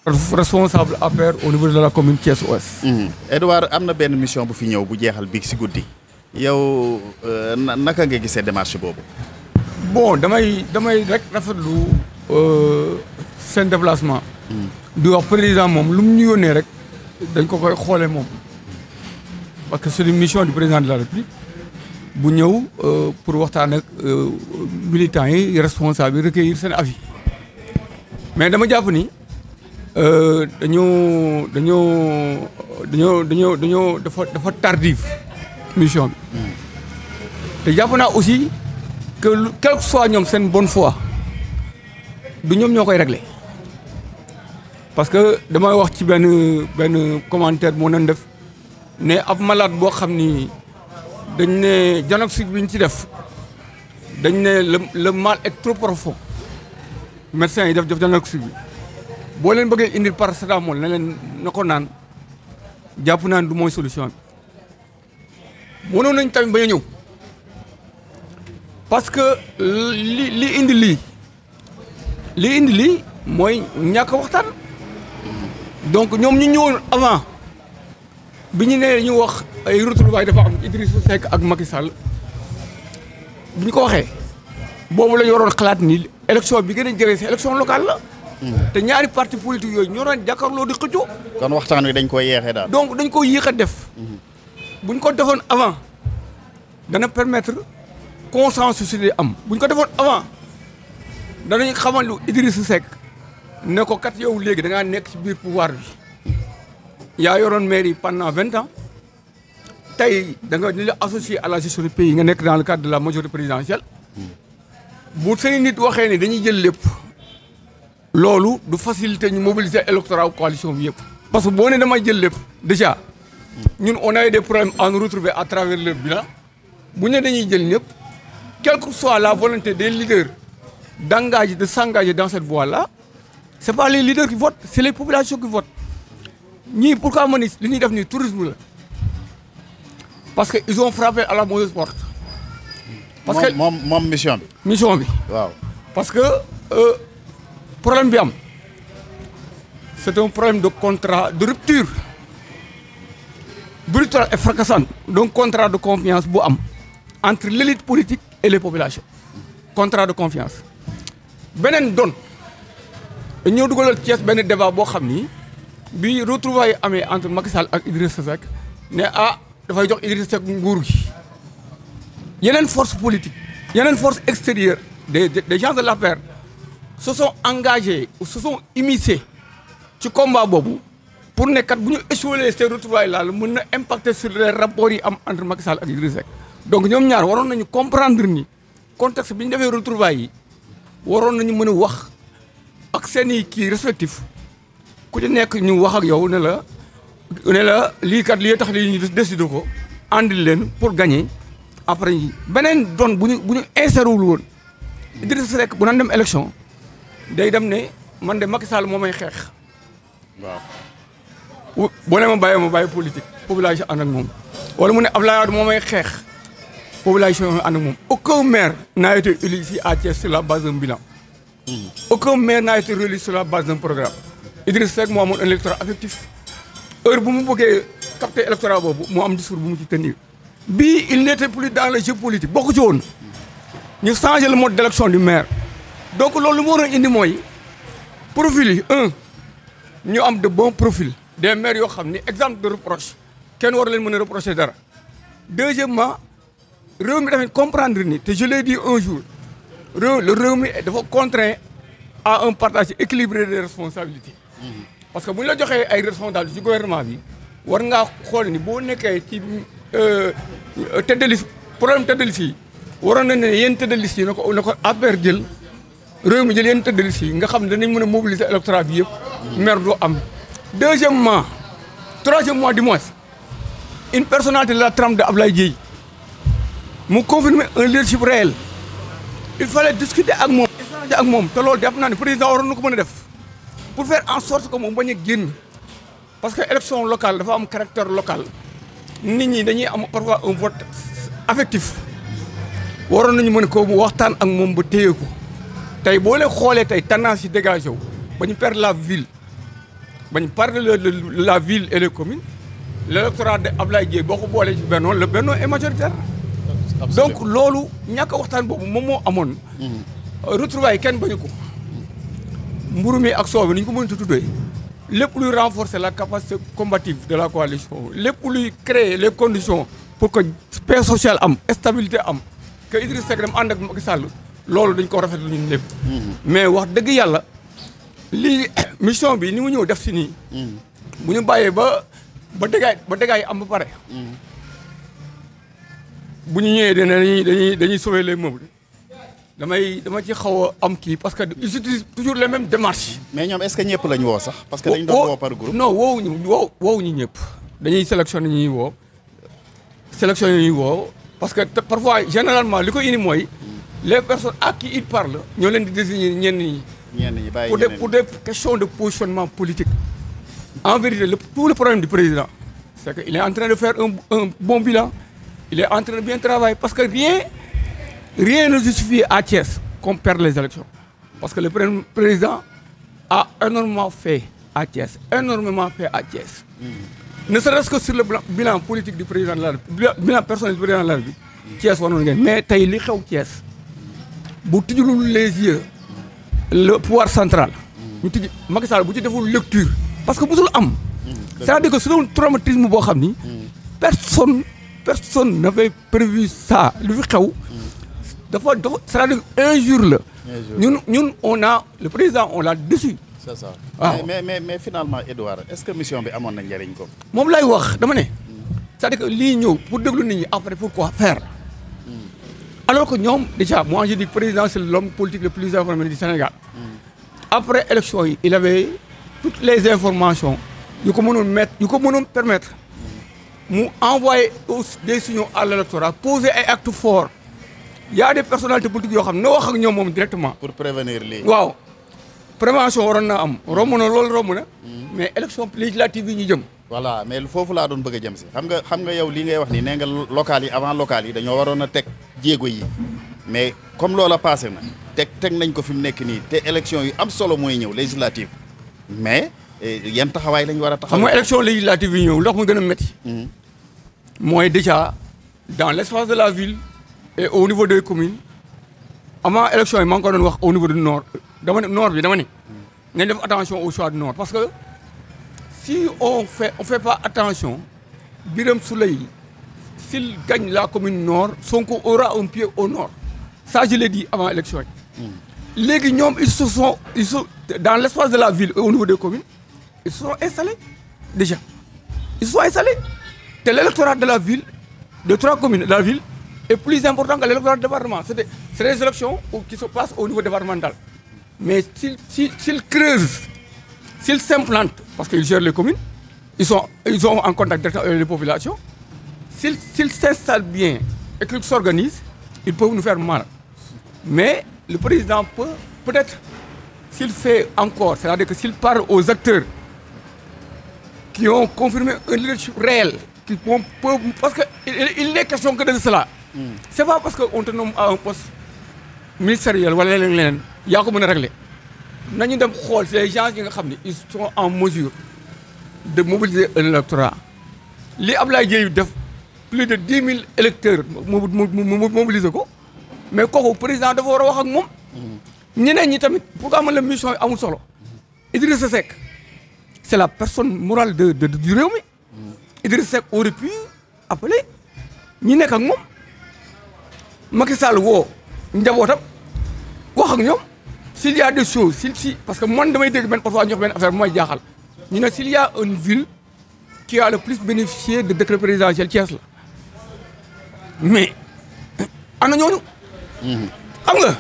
responsable APR au niveau de la commune Thiès Ouest. Edouard am na benn mission bu fi ñëw bu jeexal biig si guddi yow naka nga gisee démarche boobu. bon damay rek rafetlu seen déplacement. di wax président moom lu mu ñu yónnee rek dañ ko koy xoolee moom parce que c'est une mission du président de la République bu ñëw pour waxtaan ak militants yi responsables yi recueillir seen avis mais dama jàpp ni dafa tardive mission bi te jàpp naa aussi que quel que soit ñoom seen bonne foi du ñoom ñoo koy régler parce que damay wax ci benn commentaire moo doon def ne ab malade boo xam ni dañ ne diagnostic bi ñu ci def dañ ne le mal est trop profond médecin yi def diagnostic bi boo leen bëggee indil paracétamol ne leen na ko naan jàpp naan du mooy solution bi mënoon nañ tamit bañ a ñëw parce que li indi lii mooy ñàkk waxtaan donc ñoom ñu ñëwoon avant bi ñu nee ñu wax ay retrouvailles dafa am Idrissa Seck ak Macky Sall bi ñu ko waxee boobu la ñu waroon xalaat ni élection bi gën a jege si élection locale la. te ñaari parti politique yooyu ñoo doon jàkkaarloo di xëccoo. kon waxtaan wi dañ koy yeexee daal. donc dañ koy yéex a def. bu ñu ko defoon avant dana permettre consensus di am bu ñu ko defoon avant danañ xamal lu Idrissa Seck ne ko kat yow léegi da ngaa nekk ci biir pouvoir bi. yaa yoroon mairie pendant 20 ans tey da nga ni la associé à la gestion du pays nga nekk dans le cadre de la majorité présidentielle bu seen nit waxee ne dañuy jël lépp loolu du faciliter ñu mobiliser électorat coalition bi yëpp. parce que boo ne damay jël lépp déjà ñun on a eu des problèmes à nous retrouver à travers le bilan bu ne dañuy jël ñëpp quelle que soit la volonté des leaders d'engager de s'engager dans cette voie là c'est pas les leaders qui votent c'est les populations qui votent. ñii pourquoi ma ni li ñuy def nii tourisme la parce que ils ont frappé à la mauvaise porte. parce que moom mission bi. mission bi. waaw parce que problème bi am c'est un problème de contrat de rupture brutale et fracassante donc contrat de confiance bu am entre l'élite politique et les populations. contrat de confiance beneen doon ñoo dugalal Thiès benn débat boo xam ni. bi retrouvailles amee entre Macky Sall ak Idrissa Seck ne dafay jox Idrissa Seck nguur gi yeneen force politique yeneen force extérieure des gens de l'APR se sont engagés ou se sont immiscés ci combat boobu pour ne kat bu ñu échoué ces retrouvailles là mën na impacter sur les rapports yi am entre Macky Sall ak Idrissa Seck donc ñoom ñaar waroon nañu comprendre ni contexte bi ñu defee retrouvailles yi waroon nañu mën a wax ak seeni kii respectif ku ci nekk ñu wax ak yow ne la lii kat lii tax lii ñu décidé ko andil leen pour gagner après beneen doon bu ñu inséré wul woon Idrissa Seck bu naan dem élection day dem ne man de Macky Sall moo may xeex. waaw boo ne ma bàyyi politique population ànd ak moom wala mu ne Abdoulaye Wade moo may xeex population ànd ak moom. aucun maire n'a été élu ici à Thiès sur la base d'un bilan. aucun maire n'a été réélu sur la base d'un programme. Idrissa Seck moo amoon un électorat affectif heure bu mu bëggee capter électorat boobu moo am discours bu mu ci tenir bii il n'était plus dans le jeu politique bokku ci woon ñu changer le mode d'élection du maire donc loolu lu mu waroon indi mooy profil yi ñu am de bons profils des maires yoo xam ni exemple de reproche kenn war leen mën a reprocher dara deuxièmement réew mi dafay comprendre ni te je l'ai dit un jour réew mi dafa contraint à un partage équilibré des responsabilités. parce que bu ñu la joxee ay responsabilités ci gouvernement bi war ngaa xool ni boo nekkee ci tête de liste problème tête de liste yi waroon nañ ne yéen tête de liste yi na ko APR jël réew mi jël yéen tête de liste yi nga xam ne danañ mën a mobiliser électorat bi yëpp. maire doo am. troisièmement du moins une personnalité de la trempe de Ablaye Dièye mu confirmer un leadership réel il fallait discuter ak moom. échanger ak moom te loolu def naa ne président waroon na ko mën a def. pour faire en sorte que moom bañ a génn parce que élection locale dafa am caractère local nit ñi dañuy am parfois un vote affectif waroon nañu mën ko waxtaan ak moom ba téye ko tey boo leen xoolee tey tendance yi dégagé wu ba ñu perdre la ville bañ parler de la ville et les communes l'électorat de Ablaye Dièye boo ko boolee ci Benno le Benno est majoritaire. donc loolu ñàkk a waxtaan boobu moom moo amoon. retrouvailles kenn bañu ko. mburu mi ak soow bi ni ñu ko mënut a tuddee lépp luy renforcer la capacité combative de la coalition lépp luy créer les conditions pour que paix sociale am stabilité am que Idriss Seck dem ànd ak Macky Sall loolu dañ ko rafetlu ñun lépp. mais wax dëgg yàlla lii mission bi ni mu ñëw def si nii. bu ñu bàyyee ba dégâts yi am ba pare. bu ñu ñëwee dañuy sauver les meubles. dama ci xaw a am kii parce que ils utilisent toujours les mêmes démarches. mais ñoom est-ce que ñëpp lañu woo sax. parce que dañu doon woo par groupe. non woowuñu ñëpp. dañuy sélectionné ñuy woo. parce que parfois généralement li ko indi mooy. les personnes à qui il parle. ñoo leen di désigner ñenn ñi. pour des questions de positionnement politique. en vérité tout le problème du président. c'est que il est en train de faire un bon bilan. il est en train de bien travailler parce que rien ne justifie à Thiès qu'on perde les élections. Parce que le président a énormément fait à Thiès. Ne serait-ce que sur le bilan politique du président de la République, bilan personnel du président de la République, Thiès war nañu gagner. Mais tey li xew Thiès bu tijjulul les yeux le pouvoir central. ñu tijji Macky Sall bu ci deful lecture. parce que musul am. c'est-à-dire que c'est un traumatisme boo xam ni. personne n'avait prévu ça lu fi xew. c'est-à-dire un jour là. Ñun le président on l'a déçu. c'est ça. waaw mais finalement Edouard est-ce que mission bi amoon na njëriñ ko. moom lay wax dama ne. c'est-à-dire que lii ñëw pour déglu nit ñi après pourquoi faire. alors que ñoom déjà moi je dis président c'est l'homme politique le plus informé du Sénégal. après élection yi il avait toutes les informations yu ko mënoon permettre mu envoyer des signaux à l'électorat poser ay actes forts. Il y a des personnalités politiques yoo xam ne wax ak ñoom moom directement. pour prévenir lii. waaw prévention waroon na am romb na. mais élection législative yi ñu jëm. voilà mais foofu laa doon bëgg a jëm si. xam nga yow lii ngay wax nii nee nga local yi avant local yi dañoo waroon a teg jéego yi mais comme loola passé na teg nañ ko fi mu nekk nii te élection yu am solo mooy ñëw législative mais yan taxawaay lañ war a taxaw. xam nga élection législative yi ñëw ndox mu gën a métti. mooy déjà dans l'espace de la ville. Et au niveau des communes avant élection yi maa ngi ko doon wax au niveau du nord dama ne nañ def attention au choix du nord parce que si on fait pas attention Birame Souleye s'il gagne la commune nord Sonko aura un pied au nord ça je l'ai dit avant élection yi. léegi ñoom ils sont dans l'espace de la ville et au niveau des communes ils se sont installés déjà te l'électorat de la ville de 3 communes de la ville. est plus important que l'électorat département. C'est des élections qui se passent au niveau départemental. Mais s'ils creusent, s'ils s'implantent, parce qu'ils gèrent les communes, ils sont en contact direct avec les populations, s'ils s'installent bien et qu'ils s'organisent, ils peuvent nous faire mal. Mais le président peut-être, s'il fait encore, c'est-à-dire que s'il parle aux acteurs qui ont confirmé un leadership réel, parce qu'il n'est question que de cela. C'est pas parce qu'on te nomme à un poste ministériel wala leneen yaa ko mën a régler nañu dem xool ces gens yi nga xam ne ils sont en mesure de mobiliser un électorat li Ablaye Dièye def plus de 10 000 électeurs mu mobiliser ko mais kooku président dafa war a wax ak moom. ñeneen ñi tamit pourquoi man la mission yi amul solo Idrissa Seck c'est la personne morale du réew mi Idrissa Seck aurait pu appeler ñi nekk ak moom. Macky Sall woo njabootam wax ak ñoom s'il y a des choses parce que man damay dégg benn parfois ñu wax benn affaire bu may jaaxal ñu ne s'il y a une ville qui a le plus bénéficié de décret présidentiel Thiès la mais ana ñooñu. xam nga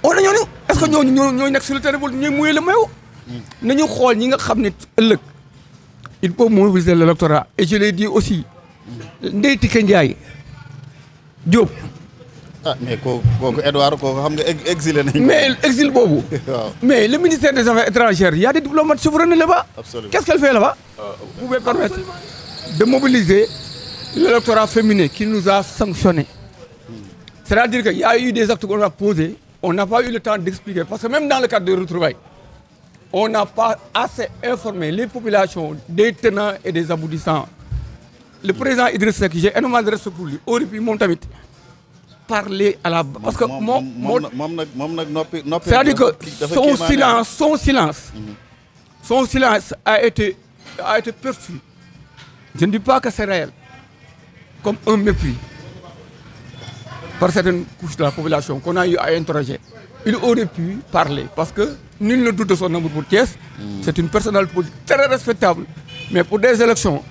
ana ñooñu est-ce que ñooñu ñoo nekk sur le terrain ñooy muyee la mayo nañu xool ñi nga xam ne ëllëg il faut mobiliser l'électorat et je l'ai dit aussi Ndeye Tické Ndiaye Diop. mais kooku Edouard kooku xam nga exilé nañ. mais exil boobu. mais le ministère des Affaires étrangères il y a des diplomates souverains là-bas. Absolument. Qu'est-ce qu'elle fait là-bas. Vous pouvez permettre de mobiliser l'électorat féminin qui nous a sanctionnés. C'est-à-dire qu'il y a eu des actes qu'on a posés on n'a pas eu le temps d'expliquer parce que même dans le cadre de retrouvailles on n'a pas assez informé les populations des tenants et des aboutissants. Le président Idriss Seck, j'ai énormément de respect pour lui, aurait pu mon tamit parler à la... Parce que c'est-à-dire que son silence a été perçu. Je ne dis pas que c'est réel, comme un mépris par certaines couches de la population qu'on a eu à interroger. Il aurait pu parler parce que nul ne doute de son amour pour Thiès. C'est une personnalité politique très respectable. Mais pour des élections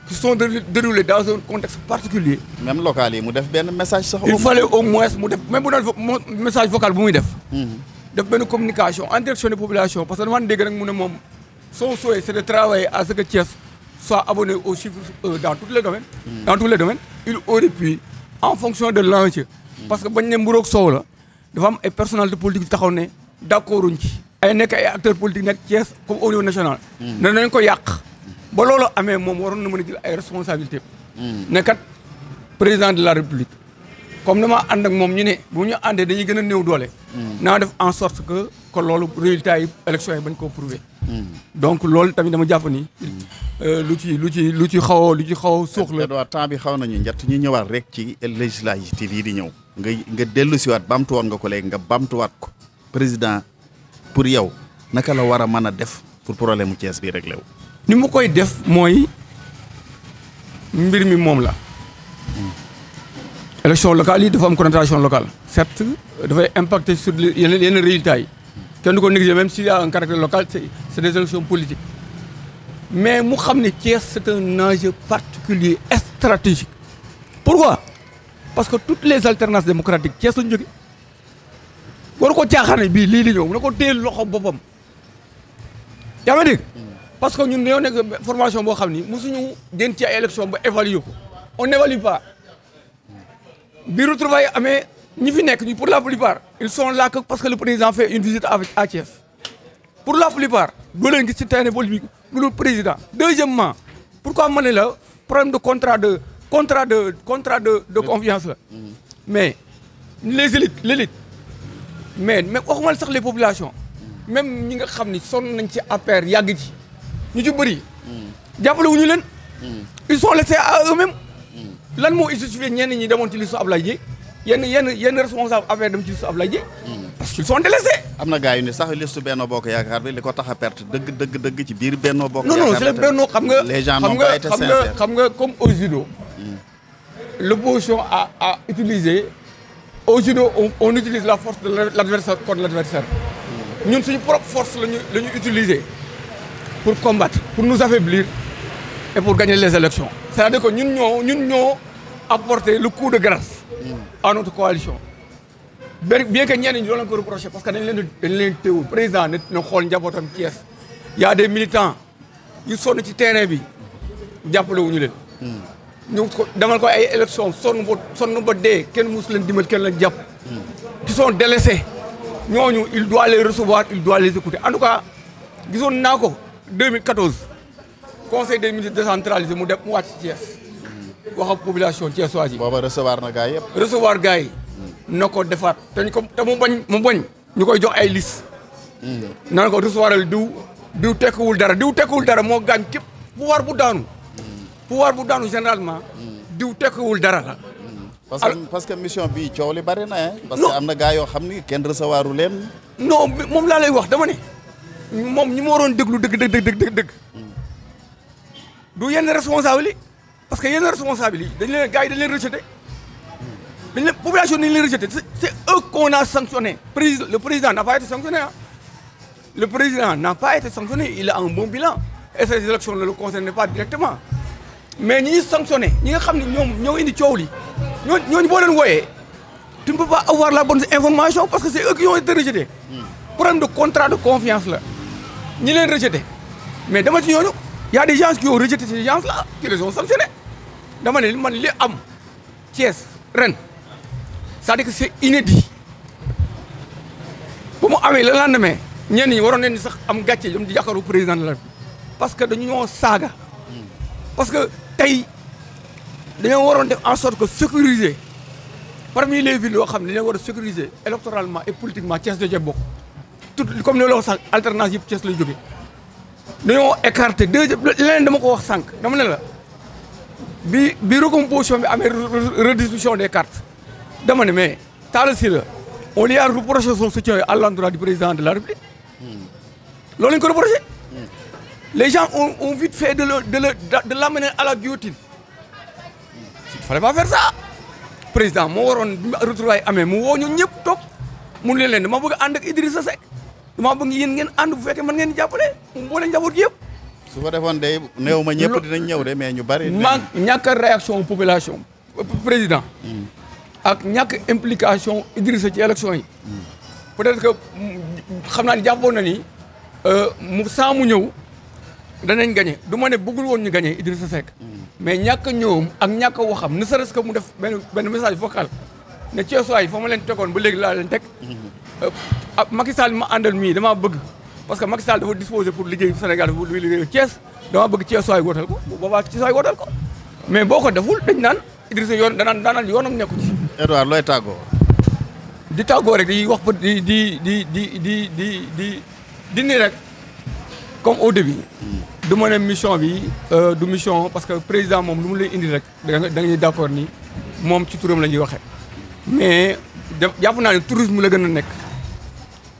qui sont déroulées dans un contexte particulier. Même local, il y a un message. Il fallait au moins, même un message vocal, il faut une communication en direction des populations. Parce que son souhait, c'est de travailler à ce que Thiès soit abonné aux chiffres dans tous les domaines. Dans tous les domaines, il aurait pu, en fonction de l'enjeu. Parce que si on a dafa am ay personnalité politique taxaw ne d'accorduñ ci ay nekk ay acteurs politiques nekk Thiès comme au niveau national danañ ko yàq ba loolu amee moom waroon na mën a jël ay responsabilités ne kat président de la république comme dama ànd ak moom ñu ne bu ñu àndee dañuy gën a néew doole naa def en sorte que loolu résultat yi élection yi bañ koo prouver donc loolu tamit dama jàpp ni lu ci xaw a suux la. Edouard temps bi xaw nañu njëtt ñu ñëwaat rek ci législative yi di ñëw nga dellu siwaat bamtuwaat nga ko léegi nga bamtuwaat ko président pour yow naka la war a mën a def pour problème mu Thiès bi réglé wu. ni mu koy def mooy mbir mi moom la. élection locale yi dafa am connotation locale. certes dafay impacter sur yenn résultats yi kenn du ko négliger même s'il y a un caractère local c'est des élections politiques mais mu xam ne Thiès c'est un enjeu particulier et stratégique. Pourquoi? Parce que toutes les alternances démocratiques Thiès lañu jóge war ko caaxaane bii lii li ñëw na ko téel loxo boppam yaa ngi dégg parce que ñun dañoo nekk formation boo xam ni mosuñu den ci ay élection ba évaluer ko on n'évalue pas bi retrouvailles amee ñi fi nekk ñu pour la plupart ils sont là que parce que le président fait une visite à Thiès pour la plupart doo leen gis ci terrain politique lu président. Deuxièmement pourquoi ma ne la problème de contrat de confiance là mais les élites l'élite mais waxuma sax les populations même ñi nga xam ni sonn nañ ci APR yàgg ci ñu ci bëri jàppale wuñu leen ils sont laissés à eux-mêmes lan moo justifié ñenn ñi demoon ci liste Ablaye Dièye yenn responsable APR dem ci liste Ablaye Dièye parce qu'ils sont délaissés. am na gars yu ne sax liste Benno Bokk Yaakaar bi li ko tax a perte dëgg ci biir Benno Bokk Yaakaar. non c'est le Benno xam nga les gens n'ont pas été sincères. xam nga comme au judo l'opposition a utilisé au judo on utilise la force de l'adversaire contre l'adversaire ñun suñu propre force la ñu utiliser pour combattre pour nous affaiblir et pour gagner les élections c'est-à-dire que ñun ñoo apporter le coup de grâce à notre coalition bien que ñenn ñi doon leen ko reprocher parce que dañ leen teewul président na xool njabootam Thiès y a des militants yu sonn ci terrain bi jàppale wuñu leen ñu ko demal ko ay élections sonn ba dee kenn musu leen dimbal kenn leen jàpp qui sont délaissés ñooñu il doit les recevoir il doit les écouter en tout cas gisoon naa ko 2014 conseil des ministres décentralisé mu wàcc Thiès wax ak population Thiès waa ji. booba recevoir na gars yëpp. recevoir gars yi na ko defaat te mu bañ ñu koy jox ay liste na ko recevoiral diw tekkiwul dara moo gaañ képp pouvoir bu daanu généralement diw tekkiwul dara la. parce que mission bi coow li bari na parce que am na gars yoo xam ni kenn recevoiru leen. non moom laa lay wax dama ne moom ñi ma waroon déglu dëgg du yenn responsable yi parce que yenn responsable yi dañ leen rejeté population dañ leen rejeté c'est eux qu'on a sanctionné le président n'a pas été sanctionné le président n'a pas été sanctionné il a un bon bilan et ces élections ne le concernent pas directement mais ñi sanctionné ñi nga xam ne ñoo indi coow li ñooñu boo leen wooyee tu ne peux pas avoir la bonne information parce que c'est eux qui ont été rejetés problème de contrat de confiance la ñi leen rejeté mais dama ci ñooñu y a des gens qui ont rejeté ces gens-là qui les ont sanctionnés dama ne man li am Thiès ren c'est-à-dire que c'est inédit bu mu amee le lendemain ñenn ñi waroon nañu sax am gàcce ñoom di jàkkaarloo président de la République parce que dañu ñoo saaga parce que tey dañoo waroon def en sorte que sécuriser parmi les villes yoo xam ne dañoo war a sécuriser électoralement et politiquement Thiès da cee bokk tout comme ni la wax sànq alternance yëpp Thiès lay jógee dañoo écarté leneen dama ko wax sànq dama ne la bi recomposition bi amee redistribution des cartes dama ne mais Talla Sylla on lui a reproché son soutien à l'endroit du président de la République loolu lañ ko reproché les gens ont vite fait de l'amener à la guillotine il fallait pas faire ça président moo waroon retrouvailles amee mu woo ñun ñëpp toog mun leen dama bëgg ànd ak Idrissa Seck dama bëgg yéen ngeen ànd bu fekkee mën ngeen jàppale mu boole njaboot yëpp. su ko defoon de néew ma ñëpp dinañ ñëw de mais ñu bari. ñàkk réaction population président. ak ñàkk implication Idrissa ci élection yi. peut-être que xam naa ni jàppoon na ni sans mu ñëw danañ gagné du ma ne bëggul woon ñu gagné Idrissa Seck. mais ñàkk a ñëwam ak ñàkk a waxam ne serait-ce que mu def benn message vocal ne Thiessois yi fa ma leen tegoon ba léegi laa leen teg. Macky Sall ma àndal mii damaa bëgg parce que Macky Sall dafa disposé pour liggéey Sénégal pour liggéey Thiès damaa bëgg Thiessois yi wootal ko bu boobaa Thiessois yi wootal ko mais boo ko deful dañ naan Idrissa yoon daanaan yoonam nekku ci. Edouard looy tàggoo. di tàggoo rek di wax di ni rek comme au début. du ma ne mission bi du mission parce que président moom lu mu lay indi rek da ngay d'accord ni moom ci turam la ñuy waxee mais jàpp naa ne tourisme la gën a nekk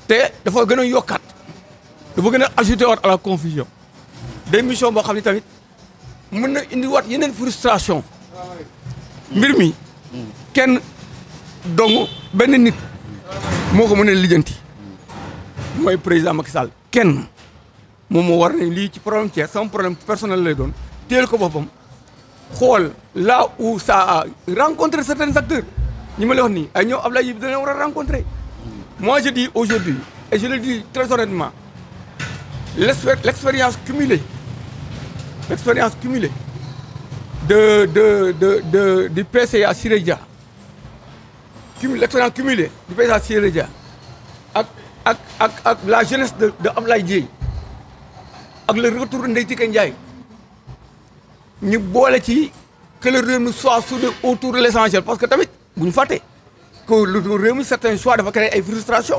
te dafa gën a yokkaat dafa gën a ajouté waat à la confusion des missions boo xam ne tamit mën na indi waat yeneen frustration mbir mi kenn dong benn nit moo ko mën a lijjanti mooy président Macky Sall kenn moom moo war ne lii ci problème Thiès sama problème personnel lay doon teel ko boppam xool là où ça a rencontré certains acteurs ñi ma lay wax nii ay ñoom Abdoulaye Yib dana war a rencontrer moi je dis aujourd'hui et je le dis très honnêtement l'expérience cumulée du PCA Siré Dia l'expérience cumulée du PCA Siré Dia ak la jeunesse de Abdoulaye Dièye ak le retour Ndeye Tické Ndiaye ñu boole ci que le réew mi soit soudé autour de l'essentiel parce que tamit bu ñu fàtte que le réew mi certains choix dafa créer ay frustration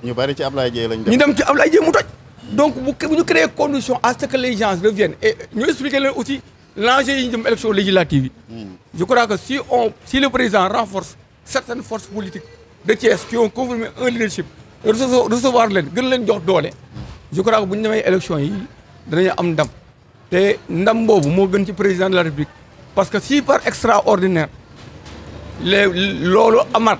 ñu bari ci Abdoulaye Dièye lañ ñu dem ci Abdoulaye Dièye mu toj donc bu ñu créer condition à ce que les gens reviennent et ñu expliquer leen aussi l'enjeu yi ñu jëm élection législative yi je crois que si le président renforce certaines forces politiques de Thiès qui ont confirmé un leadership recevoir leen gën leen jox doole je crois que bu ñu demee élection yi danañu am ndam te ndam boobu moo gën ci président de la République parce que si par extraordinaire loolu amaat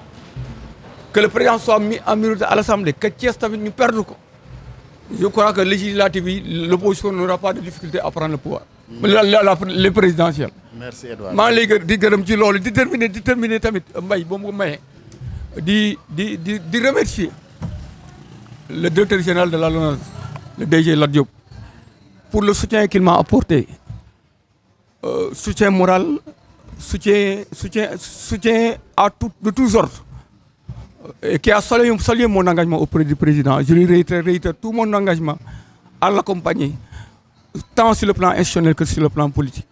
que le président soit mis en minorité à l'Assemblée que Thiès tamit ñu perdre ko je crois que législative yi l'opposition n'aura pas de difficulté à prendre le pouvoir les présidentielles. Merci Edouard. maa ngi lay di gërëm ci loolu di terminer tamit mbay boo mu mayee di remercier le directeur général de la LONASE le DG Lat Diop pour le soutien qu'il m'a apporté soutien moral soutien de tous ordres et qui a salué mon engagement auprès du président. Je lui réitère tout mon engagement à l'accompagner tant sur le plan institutionnel que sur le plan politique.